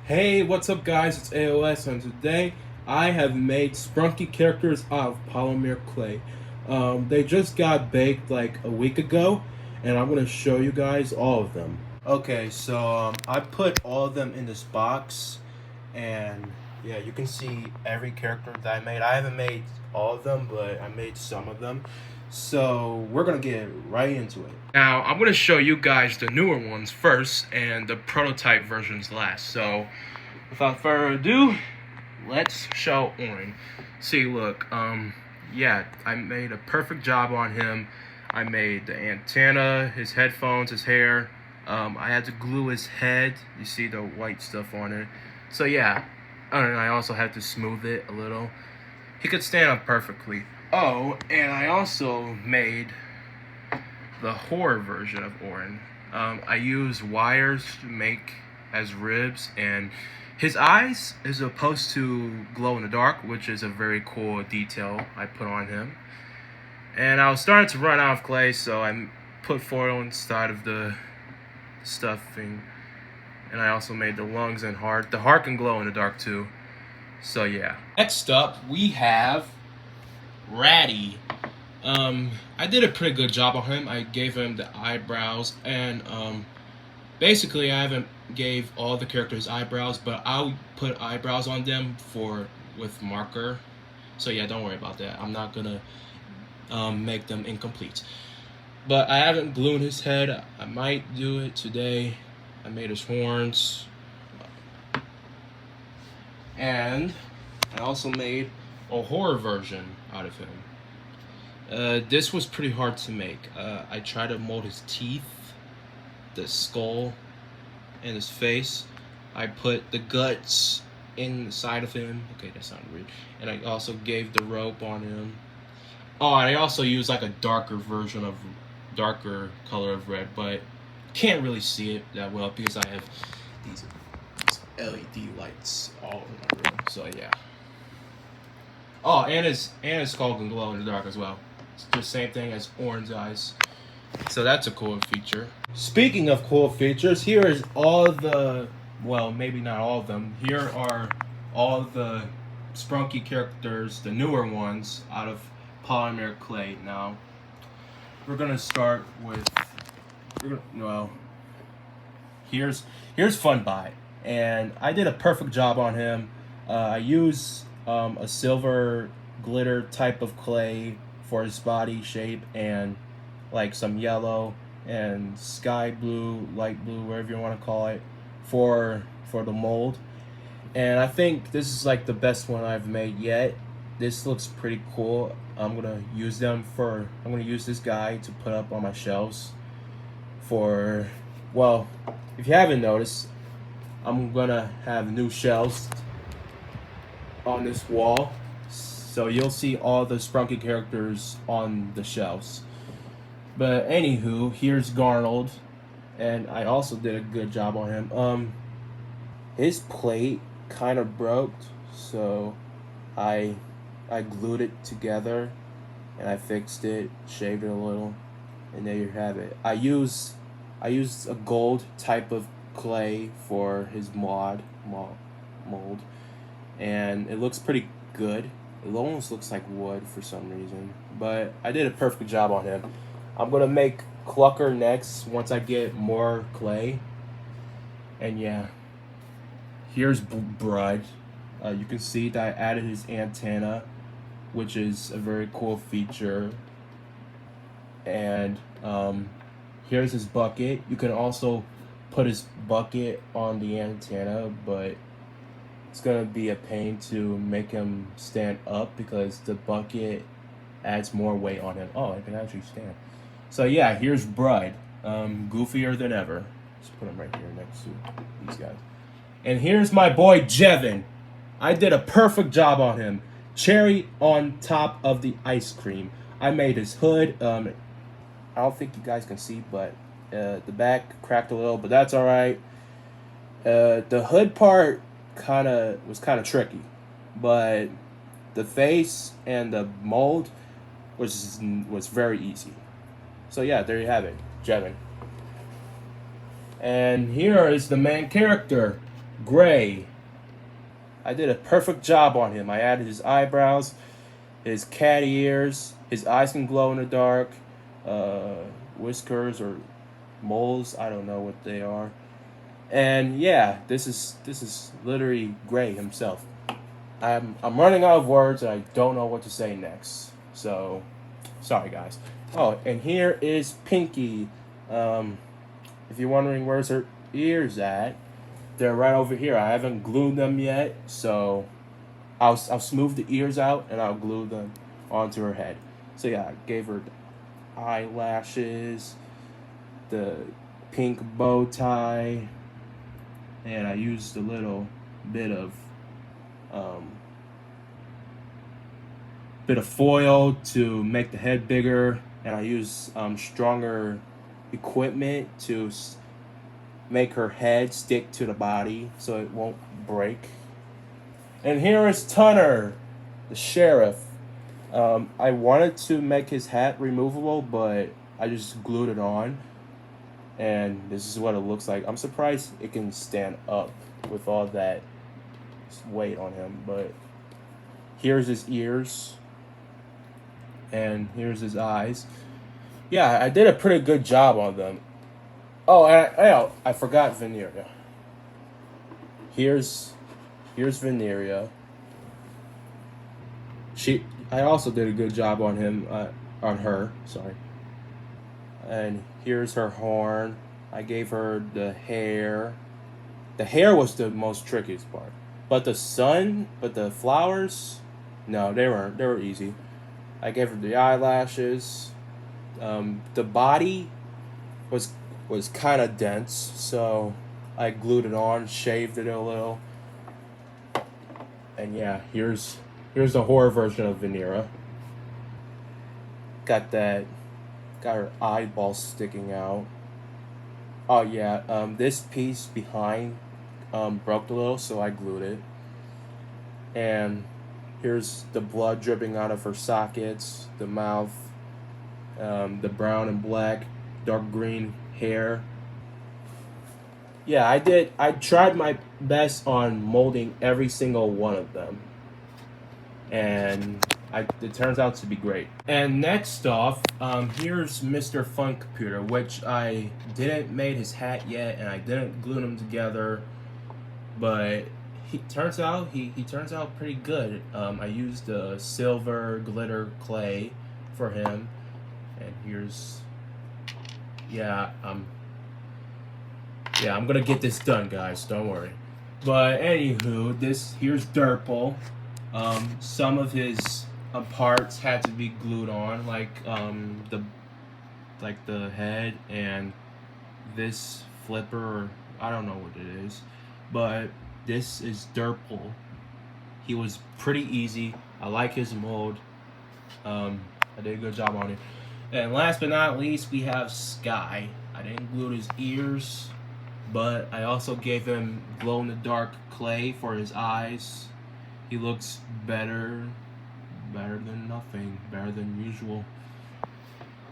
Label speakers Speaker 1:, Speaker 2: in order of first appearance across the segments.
Speaker 1: Hey, what's up guys? It's AOS and today I have made sprunky characters out of polymer clay. They just got baked like a week ago and I'm going to show you guys all of them. Okay, so I put all of them in this box and yeah, you can see every character that I made. I haven't made all of them, but I made some of them. So we're going to get right into it. Now, I'm going to show you guys the newer ones first and the prototype versions last. So without further ado, let's show Orin. See, look, yeah, I made a perfect job on him. I made the antenna, his headphones, his hair. I had to glue his head. You see the white stuff on it. So yeah, and I also had to smooth it a little. He could stand up perfectly. Oh, and I also made the horror version of Orin. I used wires to make as ribs, and his eyes is supposed to glow in the dark, which is a very cool detail I put on him. And I was starting to run out of clay, so I put foil inside of the stuffing. And I also made the lungs and heart. The heart can glow in the dark too. So yeah. Next up, we have Ratty. I did a pretty good job on him. I gave him the eyebrows, and basically I haven't gave all the characters eyebrows, but I'll put eyebrows on them with marker. So yeah, don't worry about that. I'm not gonna make them incomplete. But I haven't glued his head. I might do it today. I made his horns, and I also made a horror version out of him. This was pretty hard to make. I tried to mold his teeth, the skull, and his face. I put the guts inside of him. Okay, that sounded weird. And I also gave the rope on him. Oh, and I also used like a darker color of red, but can't really see it that well because I have these LED lights all in my room. So yeah. Oh, and his skull can glow in the dark as well. It's just same thing as orange eyes. So that's a cool feature. Speaking of cool features, here is all the, well, maybe not all of them. Here are all the sprunky characters, the newer ones, out of polymer clay. Now, we're gonna start with, well, here's Funbot, and I did a perfect job on him. I used a silver glitter type of clay for his body shape, and like some yellow and sky blue, light blue, whatever you want to call it, for the mold. And I think this is like the best one I've made yet. This looks pretty cool. I'm gonna use this guy to put up on my shelves for, well, if you haven't noticed, I'm gonna have new shelves on this wall, so you'll see all the sprunky characters on the shelves. But anywho, here's Garnold, and I also did a good job on him. His plate kind of broke, so I glued it together, and I fixed it, shaved it a little, and there you have it. I used a gold type of clay for his mold, and it looks pretty good. It almost looks like wood for some reason, but I did a perfect job on him. I'm gonna make Clucker next once I get more clay. And yeah, here's Brud. You can see that I added his antenna, which is a very cool feature. And here's his bucket. You can also put his bucket on the antenna, but it's gonna be a pain to make him stand up because the bucket adds more weight on him. Oh, I can actually stand. So yeah, here's Bride, goofier than ever. Let's put him right here next to these guys. And here's my boy Jevin. I did a perfect job on him. Cherry on top of the ice cream. I made his hood. I don't think you guys can see, but the back cracked a little, but that's all right. The hood part was kind of tricky, but the face and the mold was very easy. So yeah, there you have it, Jevin. And here is the main character, gray. I did a perfect job on him. I added his eyebrows, his cat ears, his eyes can glow in the dark, uh, whiskers or moles. I don't know what they are. And yeah, this is literally Gray himself. I'm running out of words and I don't know what to say next. So sorry guys. Oh, and here is Pinky. Um, if you're wondering where's her ears at, they're right over here. I haven't glued them yet, so I'll smooth the ears out and I'll glue them onto her head. So yeah, I gave her the eyelashes, the pink bow tie, and I used a little bit of um, foil to make the head bigger, and I used stronger equipment to make her head stick to the body so it won't break. And here is Tunner, the sheriff. I wanted to make his hat removable, but I just glued it on. And this is what it looks like. I'm surprised it can stand up with all that weight on him. But here's his ears. And here's his eyes. Yeah, I did a pretty good job on them. Oh, and I forgot Veneria. Here's Veneria. I also did a good job on him, on her. Sorry. And here's her horn. I gave her the hair. The hair was the most trickiest part, but the flowers, no, they weren't. They were easy. I gave her the eyelashes. The body was kind of dense, so I glued it on, shaved it a little, and yeah, here's the horror version of Venera. Got her eyeball sticking out. Oh yeah, this piece behind broke a little, so I glued it. And here's the blood dripping out of her sockets, the mouth, the brown and black, dark green hair. Yeah, I tried my best on molding every single one of them. And it turns out to be great. And next off, here's Mr. Fun Computer, which I didn't made his hat yet, and I didn't glue them together, but he turns out pretty good. I used the silver glitter clay for him, and here's I'm gonna get this done, guys. Don't worry. But anywho, here's Durple. Some of his parts had to be glued on, like the head and this flipper. I don't know what it is, but this is Durple. He was pretty easy. I like his mold. I did a good job on it. And last but not least, we have Sky. I didn't glue his ears, but I also gave him glow-in-the-dark clay for his eyes. He looks better than nothing, better than usual.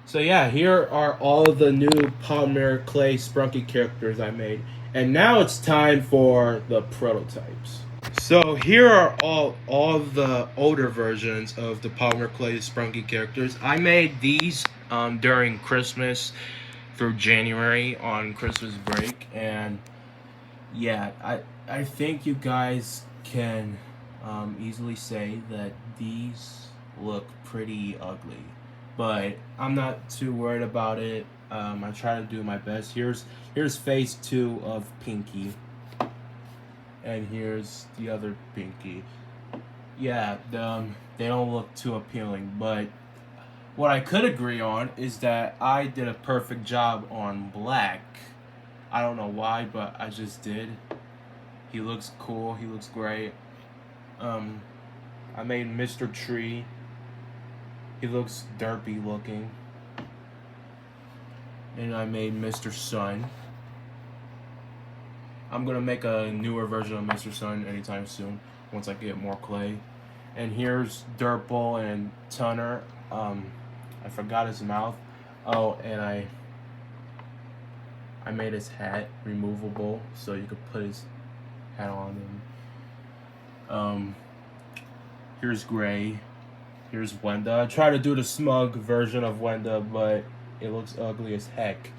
Speaker 1: So yeah, here are all the new polymer clay sprunky characters I made. And now it's time for the prototypes. So here are all the older versions of the polymer clay sprunky characters. I made these during Christmas through January on Christmas break, and yeah, I think you guys can easily say that these look pretty ugly, but I'm not too worried about it. I try to do my best. Here's phase 2 of Pinky, and here's the other Pinky. Yeah, they don't look too appealing, but what I could agree on is that I did a perfect job on Black. I don't know why, but I just did. He looks cool. He looks great. I made Mr. Tree. He looks derpy looking. And I made Mr. Sun. I'm gonna make a newer version of Mr. Sun anytime soon, once I get more clay. And here's Durple and Tunner. I forgot his mouth. Oh, and I made his hat removable so you could put hat on. And here's Gray. Here's Wenda. I try to do the smug version of Wenda, but it looks ugly as heck.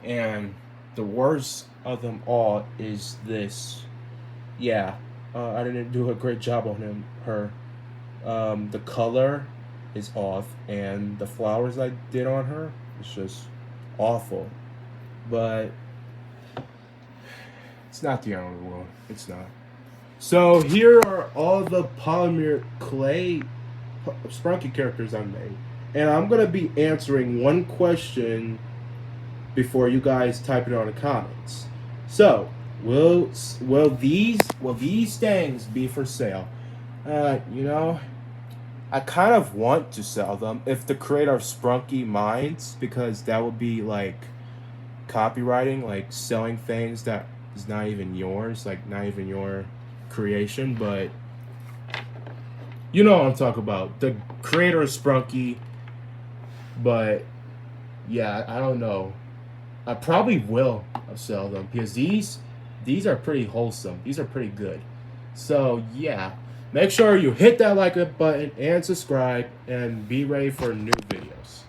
Speaker 1: And the worst of them all is this. Yeah, I didn't do a great job on her. The color is off, and the flowers I did on her, it's just awful. But it's not the end of the world. It's not. So here are all the polymer clay sprunky characters I made, and I'm gonna be answering one question before you guys type it on the comments. So will these things be for sale? You know, I kind of want to sell them if the creator of Sprunky minds, because that would be like copywriting, like selling things that is not even yours, like not even your creation. But you know what I'm talking about, the creator of Sprunky. But yeah, I don't know. I probably will sell them because these are pretty wholesome. These are pretty good. So yeah, make sure you hit that like button and subscribe, and be ready for new videos.